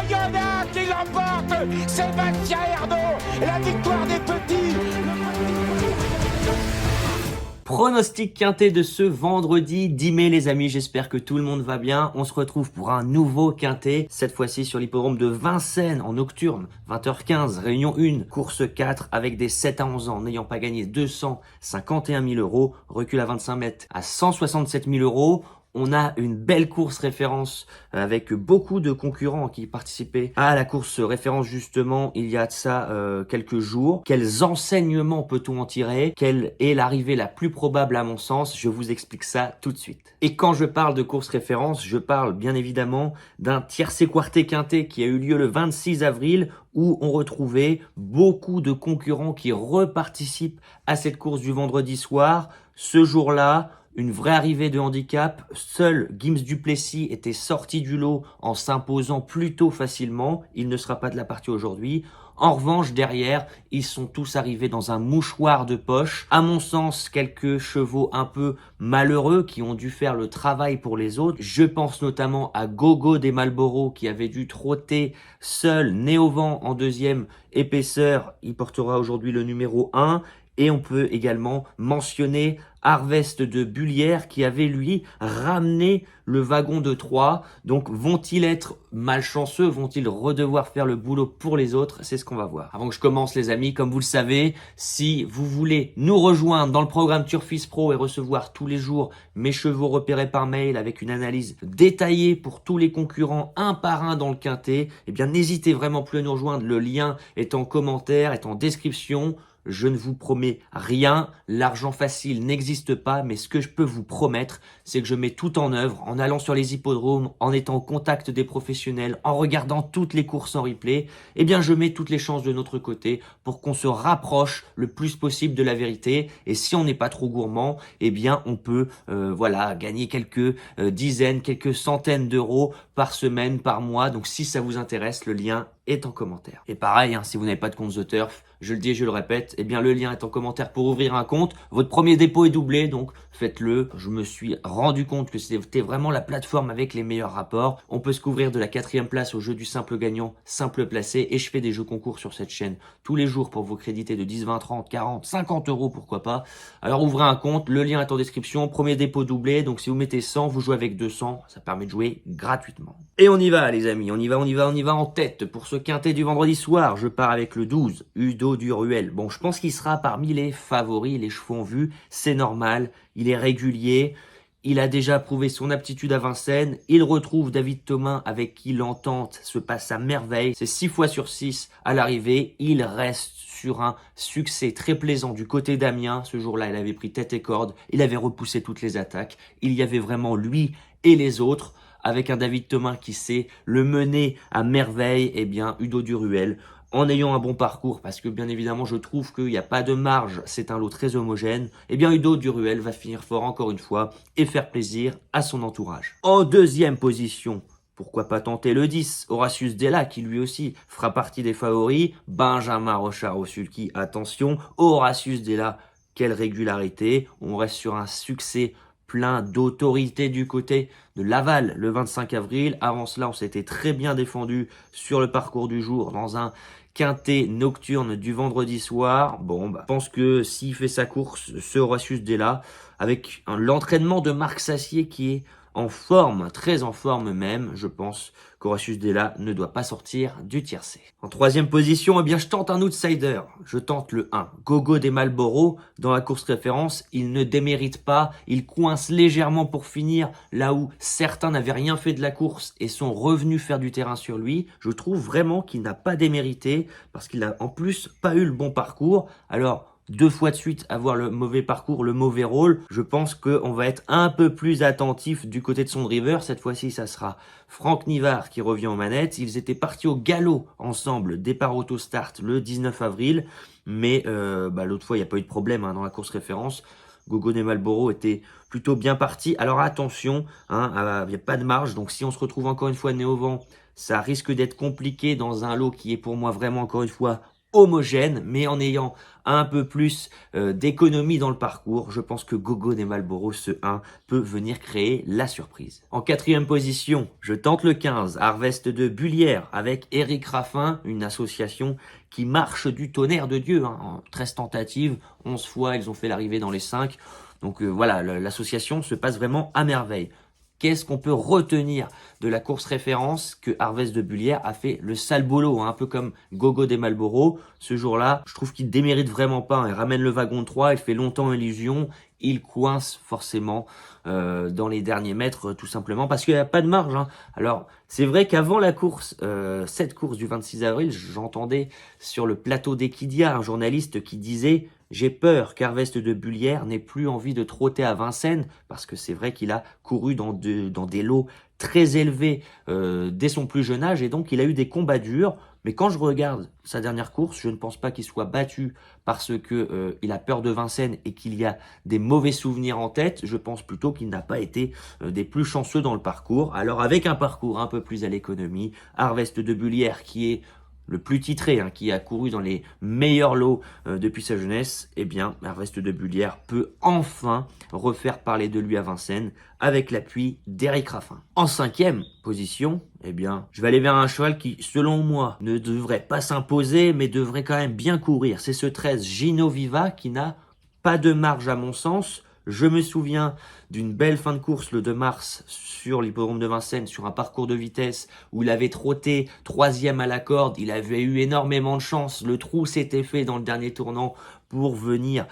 Bayona qui l'emporte. Sébastien Ernaud, la victoire des petits. Pronostic quintet de ce vendredi 10 mai les amis, j'espère que tout le monde va bien. On se retrouve pour un nouveau quintet, cette fois-ci sur l'hippodrome de Vincennes en nocturne, 20h15, réunion 1, course 4 avec des 7 à 11 ans n'ayant pas gagné 251 000 €, recul à 25 mètres à 167 000 €. On a une belle course référence avec beaucoup de concurrents qui participaient à la course référence justement il y a de ça quelques jours. Quels enseignements peut-on en tirer? Quelle est l'arrivée la plus probable à mon sens? Je vous explique ça tout de suite. Et quand je parle de course référence, je parle bien évidemment d'un tiercé quarté quintet qui a eu lieu le 26 avril où on retrouvait beaucoup de concurrents qui reparticipent à cette course du vendredi soir. Ce jour-là, une vraie arrivée de handicap, seul Gims Duplessis était sorti du lot en s'imposant plutôt facilement, il ne sera pas de la partie aujourd'hui. En revanche, derrière, ils sont tous arrivés dans un mouchoir de poche. À mon sens, quelques chevaux un peu malheureux qui ont dû faire le travail pour les autres. Je pense notamment à Gogo des Marlboro qui avait dû trotter seul, nez au vent en deuxième épaisseur. Il portera aujourd'hui le numéro 1. Et on peut également mentionner Harvest de Bullière qui avait lui ramené le wagon de 3. Donc vont-ils être malchanceux? Vont-ils redevoir faire le boulot pour les autres? C'est ce qu'on va voir. Avant que je commence les amis, comme vous le savez, si vous voulez nous rejoindre dans le programme Turfis Pro et recevoir tous les jours mes chevaux repérés par mail avec une analyse détaillée pour tous les concurrents un par un dans le quintet, eh bien n'hésitez vraiment plus à nous rejoindre. Le lien est en commentaire, est en description. Je ne vous promets rien, l'argent facile n'existe pas, mais ce que je peux vous promettre, c'est que je mets tout en œuvre en allant sur les hippodromes, en étant au contact des professionnels, en regardant toutes les courses en replay. Eh bien, je mets toutes les chances de notre côté pour qu'on se rapproche le plus possible de la vérité. Et si on n'est pas trop gourmand, eh bien, on peut gagner quelques dizaines, quelques centaines d'euros par semaine, par mois. Donc, si ça vous intéresse, le lien est en commentaire. Et pareil, si vous n'avez pas de compte The Turf, je le dis et je le répète, eh bien le lien est en commentaire pour ouvrir un compte. Votre premier dépôt est doublé, donc faites-le. Je me suis rendu compte que c'était vraiment la plateforme avec les meilleurs rapports. On peut se couvrir de la 4e place au jeu du simple gagnant, simple placé. Et je fais des jeux concours sur cette chaîne tous les jours pour vous créditer de 10, 20, 30, 40, 50 euros, pourquoi pas. Alors ouvrez un compte, le lien est en description. Premier dépôt doublé, donc si vous mettez 100, vous jouez avec 200. Ça permet de jouer gratuitement. Et on y va les amis, on y va en tête. Pour ce quintet du vendredi soir, je pars avec le 12, Udo Duruel. Bon, je pense qu'il sera parmi les favoris, les chevaux en vue, c'est normal, il est régulier, il a déjà prouvé son aptitude à Vincennes, il retrouve David Thomas avec qui l'entente se passe à merveille, c'est 6 fois sur 6 à l'arrivée, il reste sur un succès très plaisant du côté d'Amiens. Ce jour-là, il avait pris tête et corde, il avait repoussé toutes les attaques, il y avait vraiment lui et les autres. Avec un David Thomas qui sait le mener à merveille, eh bien Udo Duruel, en ayant un bon parcours, parce que bien évidemment je trouve qu'il n'y a pas de marge, c'est un lot très homogène, eh bien Udo Duruel va finir fort encore une fois et faire plaisir à son entourage. En deuxième position, pourquoi pas tenter le 10, Horatius Della qui lui aussi fera partie des favoris, Benjamin Rochard-Osulki, attention, Horatius Della, quelle régularité, on reste sur un succès plein d'autorité du côté de Laval le 25 avril. Avant cela, on s'était très bien défendu sur le parcours du jour dans un quintet nocturne du vendredi soir. Bon, je pense que s'il fait sa course, ce Horatius Della, avec l'entraînement de Marc Sassier qui est en forme, très en forme même, je pense qu'Horatius Della ne doit pas sortir du tiercé. En troisième position, eh bien, je tente un outsider. Je tente le 1, Gogo des Marlboro. Dans la course référence, il ne démérite pas, il coince légèrement pour finir, là où certains n'avaient rien fait de la course et sont revenus faire du terrain sur lui. Je trouve vraiment qu'il n'a pas démérité, parce qu'il n'a en plus pas eu le bon parcours. Alors, 2 fois de suite avoir le mauvais parcours, le mauvais rôle, je pense qu'on va être un peu plus attentif du côté de son driver. Cette fois-ci, ça sera Franck Nivard qui revient aux manettes. Ils étaient partis au galop ensemble, départ auto-start le 19 avril. Mais l'autre fois, il n'y a pas eu de problème dans la course référence. Gogo des Marlboro était plutôt bien parti. Alors attention, il n'y a pas de marge. Donc si on se retrouve encore une fois nez au vent, ça risque d'être compliqué dans un lot qui est pour moi vraiment encore une fois homogène, mais en ayant un peu plus d'économie dans le parcours. Je pense que Gogo des Malboro, ce 1, peut venir créer la surprise. En 4e position, je tente le 15, Harvest de Bullière, avec Eric Raffin, une association qui marche du tonnerre de Dieu. En 13 tentatives, 11 fois, ils ont fait l'arrivée dans les 5. Donc voilà, l'association se passe vraiment à merveille. Qu'est-ce qu'on peut retenir de la course référence que Harvest de Bullière a fait le sale boulot, un peu comme Gogo des Malboro. Ce jour-là, je trouve qu'il démérite vraiment pas. Il ramène le wagon de 3, il fait longtemps illusion. Il coince forcément dans les derniers mètres, tout simplement, parce qu'il n'y a pas de marge. Alors, c'est vrai qu'avant la course, cette course du 26 avril, j'entendais sur le plateau d'Equidia un journaliste qui disait « J'ai peur qu'Harvest de Bullière n'ait plus envie de trotter à Vincennes », parce que c'est vrai qu'il a couru dans des lots très élevés dès son plus jeune âge, et donc il a eu des combats durs. Mais quand je regarde sa dernière course, je ne pense pas qu'il soit battu parce que il a peur de Vincennes et qu'il y a des mauvais souvenirs en tête. Je pense plutôt qu'il n'a pas été des plus chanceux dans le parcours. Alors avec un parcours un peu plus à l'économie, Harvest de Bullière qui est le plus titré, qui a couru dans les meilleurs lots depuis sa jeunesse, eh bien, Harvest de Bullière peut enfin refaire parler de lui à Vincennes avec l'appui d'Eric Raffin. En 5e position, eh bien, je vais aller vers un cheval qui, selon moi, ne devrait pas s'imposer, mais devrait quand même bien courir. C'est ce 13 Gino Viva qui n'a pas de marge à mon sens. Je me souviens d'une belle fin de course le 2 mars sur l'hippodrome de Vincennes, sur un parcours de vitesse où il avait trotté 3e à la corde. Il avait eu énormément de chance. Le trou s'était fait dans le dernier tournant pour venir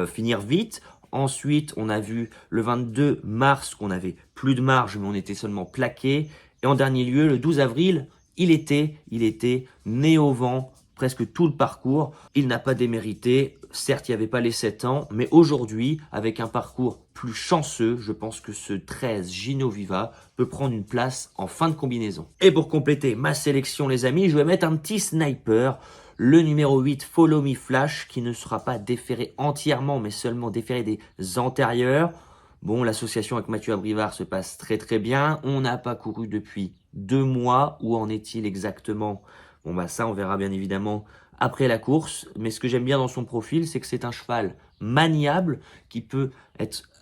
finir vite. Ensuite, on a vu le 22 mars qu'on avait plus de marge, mais on était seulement plaqué. Et en dernier lieu, le 12 avril, il était né au vent presque tout le parcours. Il n'a pas démérité. Certes, il n'y avait pas les 7 ans, mais aujourd'hui, avec un parcours plus chanceux, je pense que ce 13 Gino Viva peut prendre une place en fin de combinaison. Et pour compléter ma sélection, les amis, je vais mettre un petit sniper, le numéro 8, Follow Me Flash, qui ne sera pas déféré entièrement, mais seulement déféré des antérieurs. Bon, l'association avec Mathieu Abrivard se passe très très bien. On n'a pas couru depuis 2 mois. Où en est-il exactement ? Bon, bah ça, on verra bien évidemment après la course. Mais ce que j'aime bien dans son profil, c'est que c'est un cheval maniable qui peut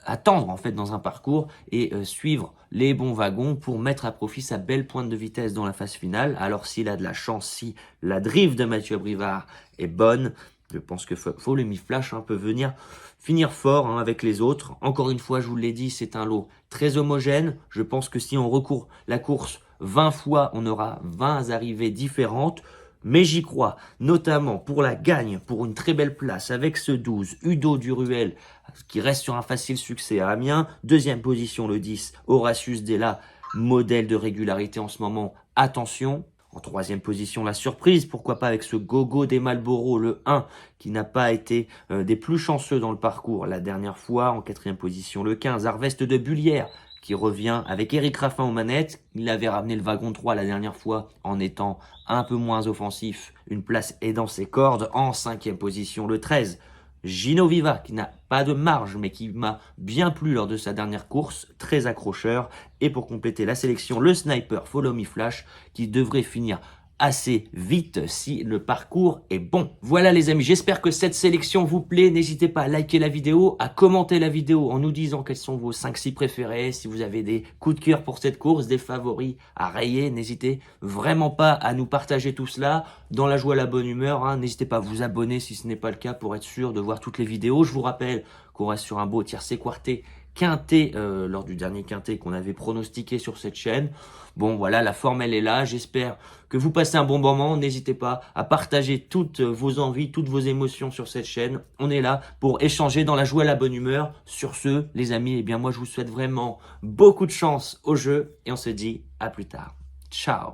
attendre en fait dans un parcours et suivre les bons wagons pour mettre à profit sa belle pointe de vitesse dans la phase finale. Alors s'il a de la chance, si la drive de Mathieu Abrivard est bonne, je pense que Follow Me Flash peut venir finir fort avec les autres. Encore une fois, je vous l'ai dit, c'est un lot très homogène. Je pense que si on recourt la course 20 fois, on aura 20 arrivées différentes. Mais j'y crois, notamment pour la gagne, pour une très belle place avec ce 12, Udo Duruel, qui reste sur un facile succès à Amiens. 2e position, le 10, Horatius Della, modèle de régularité en ce moment. Attention. En 3e position, la surprise, pourquoi pas avec ce Gogo des Malboro, le 1, qui n'a pas été des plus chanceux dans le parcours la dernière fois. En 4e position, le 15, Harvest de Bullière, qui revient avec Eric Raffin aux manettes. Il avait ramené le wagon 3 la dernière fois en étant un peu moins offensif. Une place est dans ses cordes. En 5e position, le 13, Gino Viva, qui n'a pas de marge, mais qui m'a bien plu lors de sa dernière course, très accrocheur. Et pour compléter la sélection, le sniper Follow Me Flash, qui devrait finir assez vite si le parcours est bon. Voilà les amis, j'espère que cette sélection vous plaît. N'hésitez pas à liker la vidéo, à commenter la vidéo en nous disant quels sont vos 5-6 préférés. Si vous avez des coups de cœur pour cette course, des favoris à rayer, n'hésitez vraiment pas à nous partager tout cela dans la joie, la bonne humeur. N'hésitez pas à vous abonner si ce n'est pas le cas pour être sûr de voir toutes les vidéos. Je vous rappelle qu'on reste sur un beau tiercé quarté quinté lors du dernier quinté qu'on avait pronostiqué sur cette chaîne. Bon voilà, la forme elle est là, j'espère que vous passez un bon moment. N'hésitez pas à partager toutes vos envies, toutes vos émotions sur cette chaîne. On est là pour échanger dans la joie et la bonne humeur. Sur ce, les amis, eh bien moi je vous souhaite vraiment beaucoup de chance au jeu et on se dit à plus tard. Ciao.